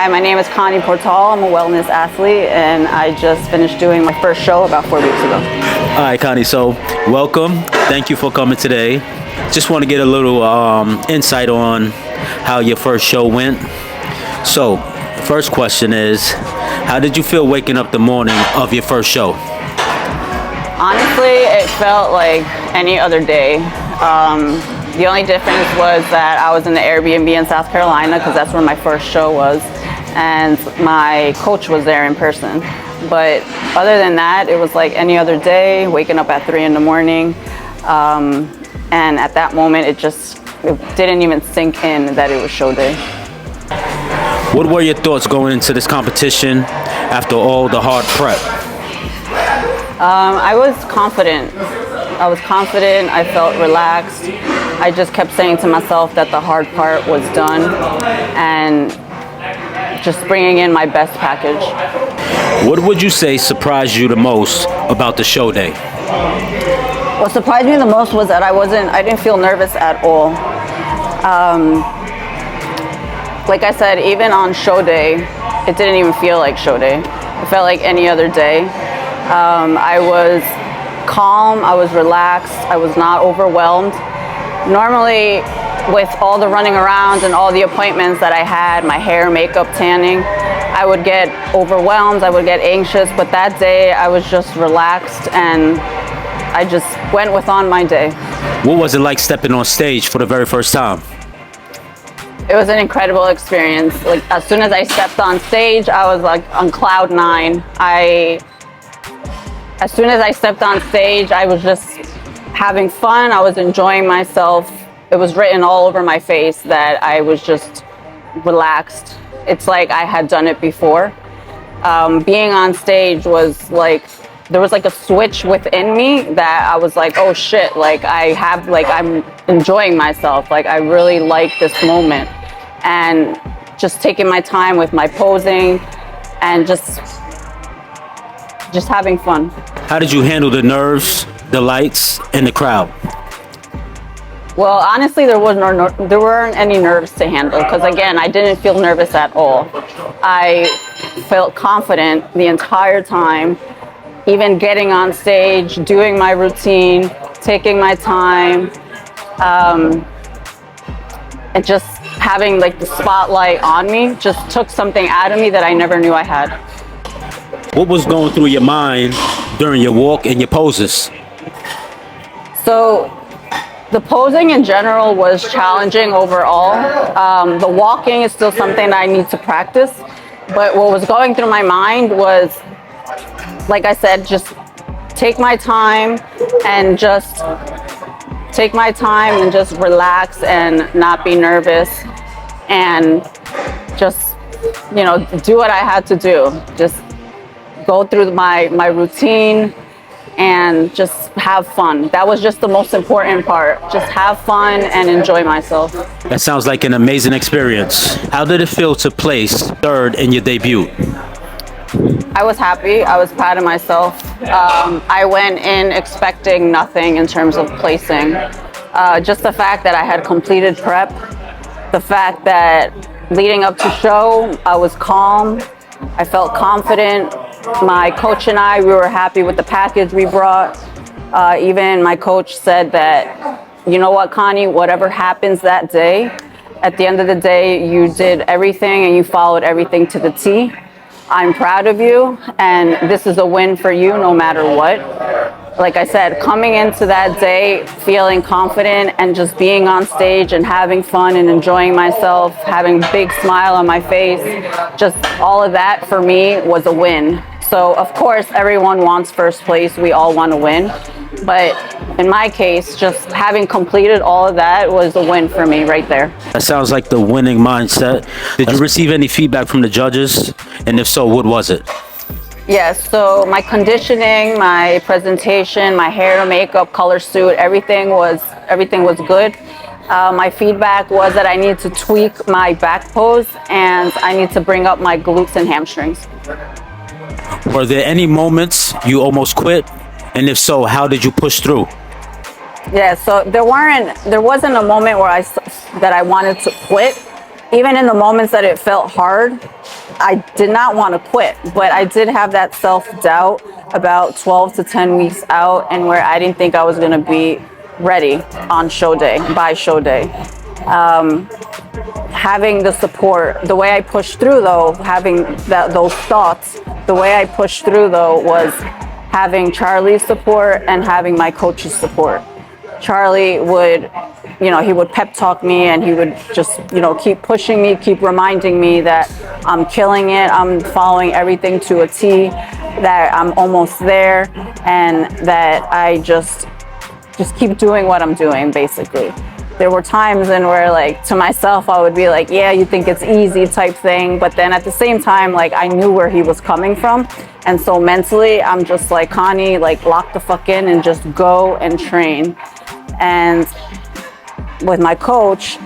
Hi, my name is Connie Portal. I'm a wellness athlete, and I just finished doing my first show about 4 weeks ago. All right, Connie, so welcome. Thank you for coming today. Just want to get a little insight on how your first show went. So, first question is, how did you feel waking up the morning of your first show? Honestly, it felt like any other day. The only difference was that I was in the Airbnb in South Carolina because that's where my first show was, and my coach was there in person. But other than that, it was like any other day, waking up at 3 in the morning. And at that moment, it didn't even sink in that it was show day. What were your thoughts going into this competition after all the hard prep? I was confident. I felt relaxed. I just kept saying to myself that the hard part was done and just bringing in my best package. What would you say surprised you the most about the show day? What surprised me the most was that I didn't feel nervous at all. Like I said, even on show day, it didn't even feel like show day. It felt like any other day. I was calm, I was relaxed, I was not overwhelmed. Normally, with all the running around and all the appointments that I had, my hair, makeup, tanning, I would get overwhelmed, I would get anxious, but that day I was just relaxed and I just went on my day. What was it like stepping on stage for the very first time? It was an incredible experience. Like, as soon as I stepped on stage, I was like on cloud 9. As soon as I stepped on stage, I was just having fun. I was enjoying myself. It was written all over my face that I was just relaxed. It's like I had done it before. Being on stage was like, there was like a switch within me that I was like, oh shit, like I'm enjoying myself. Like I really like this moment. And just taking my time with my posing and just having fun. How did you handle the nerves, the lights, and the crowd? Well, honestly, there weren't any nerves to handle because, again, I didn't feel nervous at all. I felt confident the entire time, even getting on stage, doing my routine, taking my time, and just having like the spotlight on me just took something out of me that I never knew I had. What was going through your mind during your walk and your poses? So the posing in general was challenging overall. The walking is still something that I need to practice. But what was going through my mind was, like I said, just take my time and just relax and not be nervous and just, do what I had to do. Just go through my routine and just have fun. That was just the most important part. Just have fun and enjoy myself. That sounds like an amazing experience. How did it feel to place third in your debut? I was happy. I was proud of myself. I went in expecting nothing in terms of placing. Just the fact that I had completed prep, the fact that leading up to show, I was calm. I felt confident. My coach and we were happy with the package we brought. Even my coach said that, you know what, Connie, whatever happens that day, at the end of the day, you did everything and you followed everything to the T. I'm proud of you, and this is a win for you no matter what. Like I said, coming into that day, feeling confident and just being on stage and having fun and enjoying myself, having a big smile on my face, just all of that for me was a win. So of course, everyone wants first place. We all want to win. But in my case, just having completed all of that was a win for me right there. That sounds like the winning mindset. Did you receive any feedback from the judges? And if so, what was it? Yes, so my conditioning, my presentation, my hair, makeup, color suit, everything was good. My feedback was that I need to tweak my back pose and I need to bring up my glutes and hamstrings. Were there any moments you almost quit? And if so, how did you push through? Yeah, so there wasn't a moment where I wanted to quit. even in the moments that it felt hard, I did not want to quit, but I did have that self-doubt about 12 to 10 weeks out, and where I didn't think I was going to be ready on show day, by show day. Having the support, the way I pushed through though, having those thoughts, the way I pushed through though was having Charlie's support and having my coach's support. Charlie would, he would pep talk me, and he would just, keep pushing me, keep reminding me that I'm killing it, I'm following everything to a T, that I'm almost there, and that I just keep doing what I'm doing, basically. There were times in where, like, to myself, I would be like, yeah, you think it's easy type thing. But then at the same time, like, I knew where he was coming from. And so mentally, I'm just like, Connie, like, lock the fuck in and just go and train. And with my coach,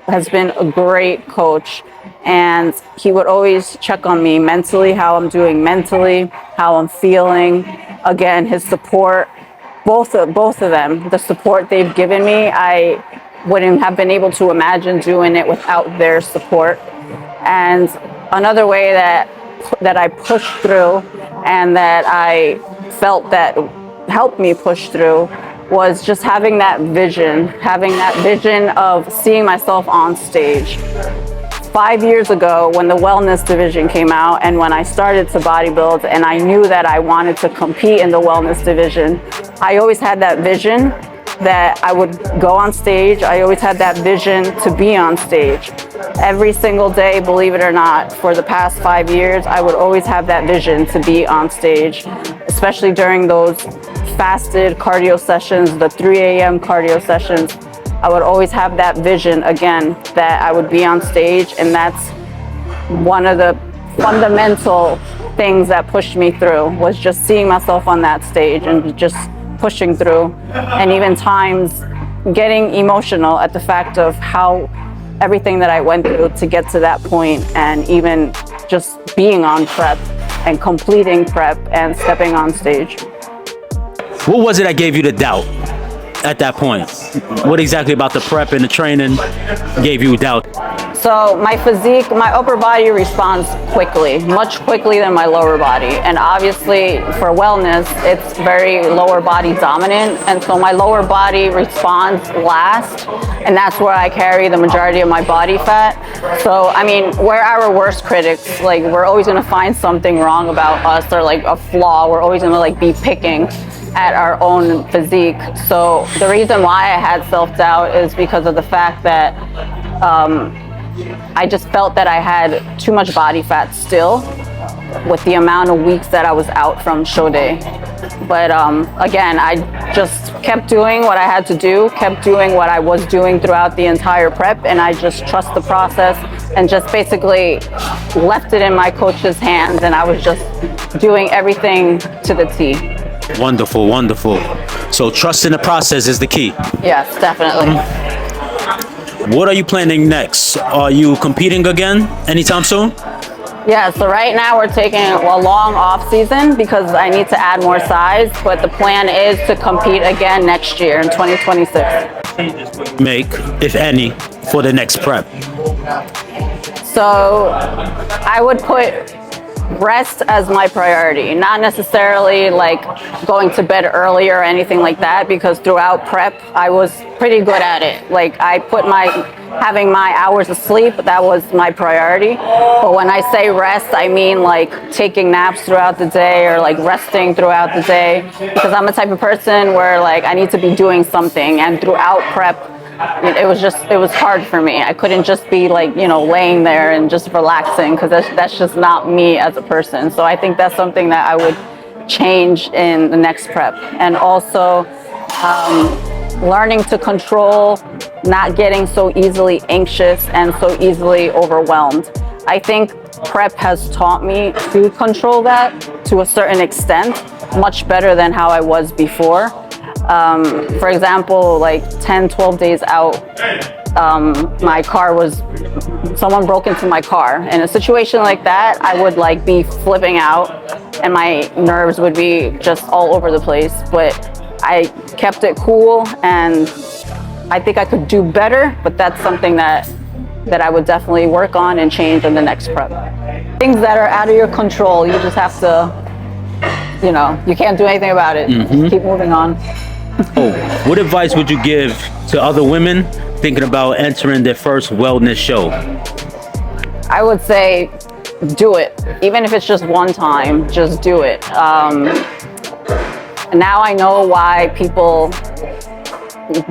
has been a great coach. And he would always check on me mentally, how I'm doing mentally, how I'm feeling. Again, his support. Both of them, the support they've given me, I wouldn't have been able to imagine doing it without their support. And another way that I pushed through, and that I felt that helped me push through, was just having that vision of seeing myself on stage. 5 years ago, when the wellness division came out, and when I started to bodybuild, and I knew that I wanted to compete in the wellness division, I always had that vision that I would go on stage. I always had that vision to be on stage. Every single day, believe it or not, for the past 5 years, I would always have that vision to be on stage, especially during those fasted cardio sessions, the 3 a.m. cardio sessions. I would always have that vision again, that I would be on stage, and that's one of the fundamental things that pushed me through, was just seeing myself on that stage and just pushing through, and even times getting emotional at the fact of how everything that I went through to get to that point, and even just being on prep and completing prep and stepping on stage. What was it that gave you the doubt at that point? What exactly about the prep and the training gave you doubt? So my physique, my upper body responds quickly, much quickly than my lower body. And obviously for wellness, it's very lower body dominant. And so my lower body responds last, and that's where I carry the majority of my body fat. So, I mean, we're our worst critics. Like, we're always gonna find something wrong about us, or like a flaw. We're always gonna like be picking at our own physique. So the reason why I had self-doubt is because of the fact that I just felt that I had too much body fat still with the amount of weeks that I was out from show day. But again, I just kept doing what I had to do, kept doing what I was doing throughout the entire prep, and I just trust the process and just basically left it in my coach's hands, and I was just doing everything to the T. Wonderful, wonderful. So trusting the process is the key. Yes, definitely. What are you planning next? Are you competing again anytime soon? Yeah, so right now we're taking a long off season because I need to add more size, but the plan is to compete again next year in 2026. Make, if any, for the next prep? So I would put rest as my priority, not necessarily like going to bed early or anything like that, because throughout prep I was pretty good at it. Like, I put having my hours of sleep, that was my priority. But when I say rest, I mean like taking naps throughout the day, or like resting throughout the day, because I'm a type of person where like I need to be doing something, and throughout prep it was hard for me. I couldn't just be like, laying there and just relaxing, because that's just not me as a person. So I think that's something that I would change in the next prep. And also learning to control, not getting so easily anxious and so easily overwhelmed. I think prep has taught me to control that to a certain extent, much better than how I was before. For example, like 10, 12 days out, someone broke into my car. In a situation like that, I would like be flipping out, and my nerves would be just all over the place. But I kept it cool, and I think I could do better, but that's something that that I would definitely work on and change in the next prep. Things that are out of your control, you just have to, you can't do anything about it. Just keep moving on. What advice would you give to other women thinking about entering their first wellness show? I would say do it. Even if it's just one time, just do it. Now I know why people,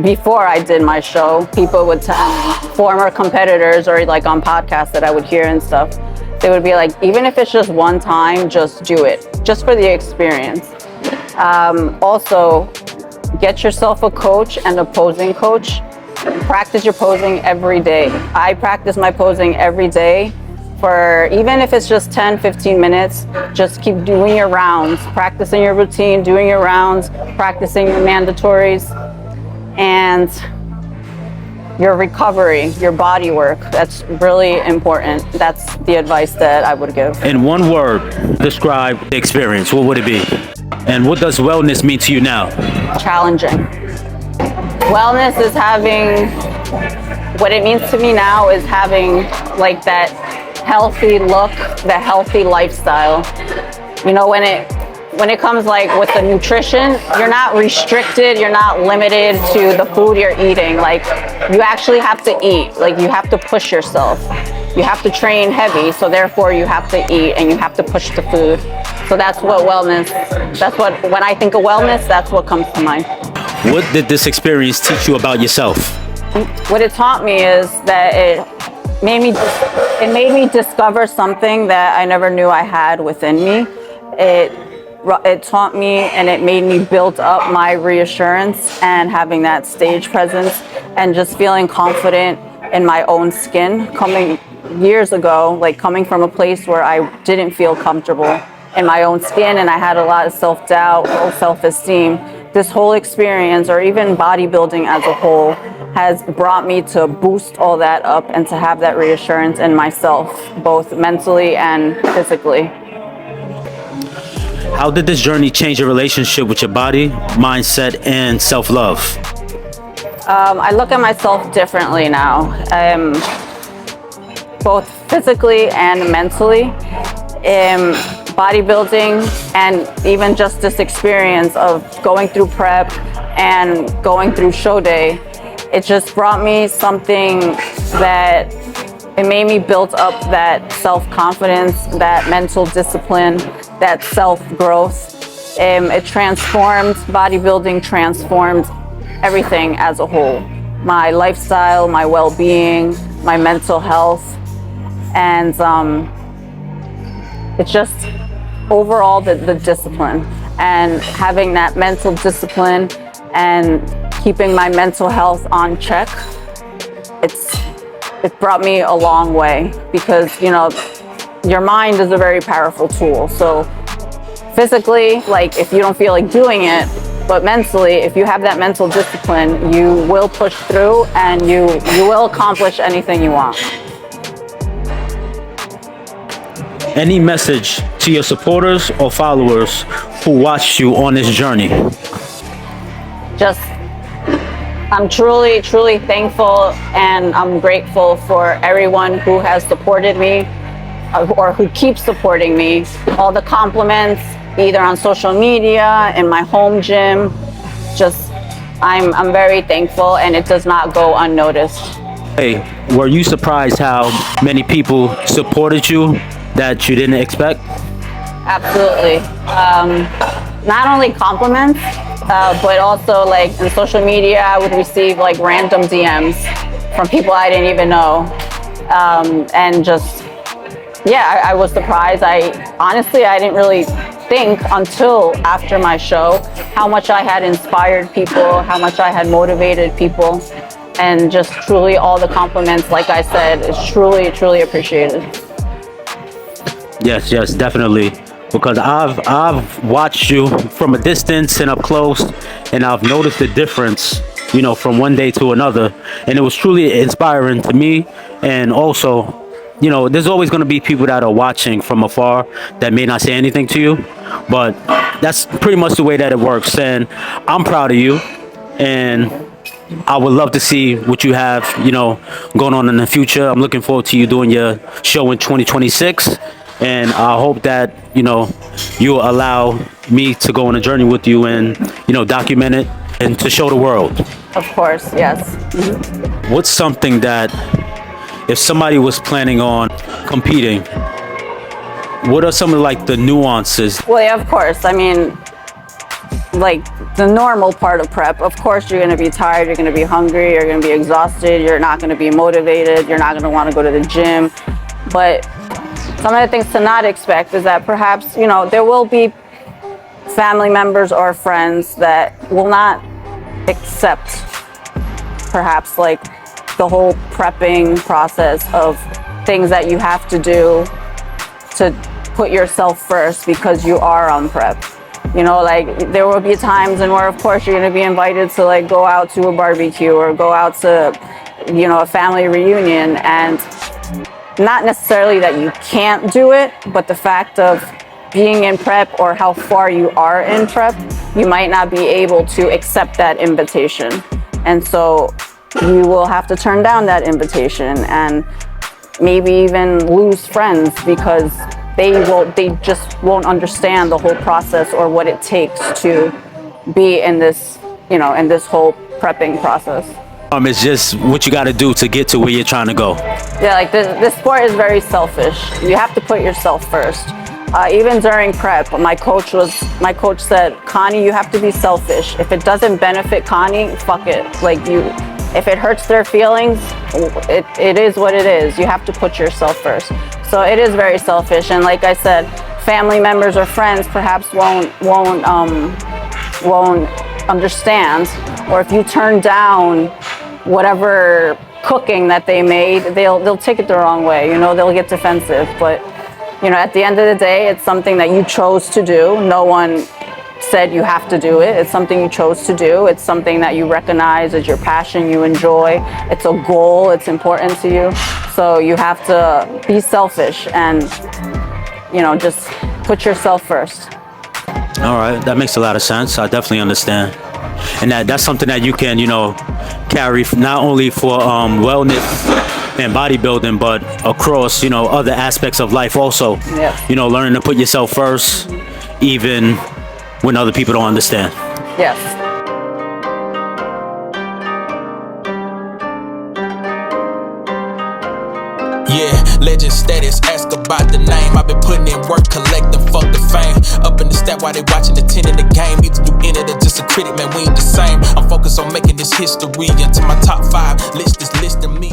before I did my show, people would tell me, former competitors or like on podcasts that I would hear and stuff, they would be like, even if it's just one time, just do it, just for the experience. Also, get yourself a coach and a posing coach. Practice your posing every day. I practice my posing every day for, even if it's just 10, 15 minutes, just keep doing your rounds, practicing your routine, doing your rounds, practicing your mandatories, and your recovery, your body work. That's really important. That's the advice that I would give. In one word, describe the experience. What would it be? And what does wellness mean to you now? Challenging. Wellness is having, what it means to me now is having like that healthy look, the healthy lifestyle. When it comes like with the nutrition, you're not restricted, you're not limited to the food you're eating. Like, you actually have to eat, like you have to push yourself. You have to train heavy, so therefore you have to eat and you have to push the food. So that's what wellness, when I think of wellness, that's what comes to mind. What did this experience teach you about yourself? What it taught me is that it made me discover something that I never knew I had within me. It taught me and it made me build up my reassurance and having that stage presence and just feeling confident in my own skin. Coming years ago, like coming from a place where I didn't feel comfortable in my own skin and I had a lot of self-doubt, low self-esteem. This whole experience, or even bodybuilding as a whole, has brought me to boost all that up and to have that reassurance in myself, both mentally and physically. How did this journey change your relationship with your body, mindset, and self-love? I look at myself differently now, both physically and mentally. Bodybuilding and even just this experience of going through prep and going through show day, it just brought me something that it made me build up that self-confidence, that mental discipline, that self-growth. It transformed, bodybuilding transformed everything as a whole. My lifestyle, my well-being, my mental health, and it's just overall the discipline and having that mental discipline and keeping my mental health on check. It brought me a long way because, your mind is a very powerful tool. So physically, like if you don't feel like doing it, but mentally, if you have that mental discipline, you will push through and you will accomplish anything you want. Any message to your supporters or followers who watched you on this journey? I'm truly, truly thankful and I'm grateful for everyone who has supported me or who keeps supporting me. All the compliments, either on social media, in my home gym, I'm very thankful and it does not go unnoticed. Hey, were you surprised how many people supported you that you didn't expect? Absolutely. Not only compliments, but also like in social media, I would receive like random DMs from people I didn't even know. And I was surprised. Honestly, I didn't really think until after my show how much I had inspired people, how much I had motivated people, and just truly all the compliments, like I said, is truly, truly appreciated. Yes, definitely. Because I've watched you from a distance and up close, and I've noticed the difference, from one day to another. And it was truly inspiring to me. And also, there's always going to be people that are watching from afar that may not say anything to you, but that's pretty much the way that it works. And I'm proud of you. And I would love to see what you have, going on in the future. I'm looking forward to you doing your show in 2026. And I hope that, you'll allow me to go on a journey with you and, document it and to show the world. Of course, yes. What's something that if somebody was planning on competing, what are some of like the nuances? Well, yeah, of course. I mean, like the normal part of prep, of course you're going to be tired, you're going to be hungry, you're going to be exhausted, you're not going to be motivated, you're not going to want to go to the gym. But some of the things to not expect is that perhaps, there will be family members or friends that will not accept perhaps like the whole prepping process of things that you have to do to put yourself first because you are on prep. Like there will be times and where of course you're going to be invited to like go out to a barbecue or go out to, a family reunion, and not necessarily that you can't do it, but the fact of being in prep or how far you are in prep, you might not be able to accept that invitation. And so you will have to turn down that invitation and maybe even lose friends because they just won't understand the whole process or what it takes to be in this, in this whole prepping process. It's just what you got to do to get to where you're trying to go. Yeah, like this sport is very selfish. You have to put yourself first. Even during prep, my coach said, Connie, you have to be selfish. If it doesn't benefit Connie, fuck it. If it hurts their feelings, it is what it is. You have to put yourself first. So it is very selfish. And like I said, family members or friends perhaps won't understand. Or if you turn down whatever cooking that they made, they'll take it the wrong way. They'll get defensive. But at the end of the day, it's something that you chose to do. No one said you have to do it. It's something you chose to do. It's something that you recognize as your passion, you enjoy. It's a goal. It's important to you. So you have to be selfish and, just put yourself first. All right, that makes a lot of sense. I definitely understand. And that's something that you can, carry not only for wellness and bodybuilding, but across, other aspects of life also. Yeah. Learning to put yourself first, even when other people don't understand. Yes. Yeah, legend status, ask about the name. I've been putting in work, collecting, fuck the fame. Up in the stat while they watching, attending the game. Either you in it or just a critic, man, we ain't the same. I'm focused on making this history. Into my top 5 list is listing me.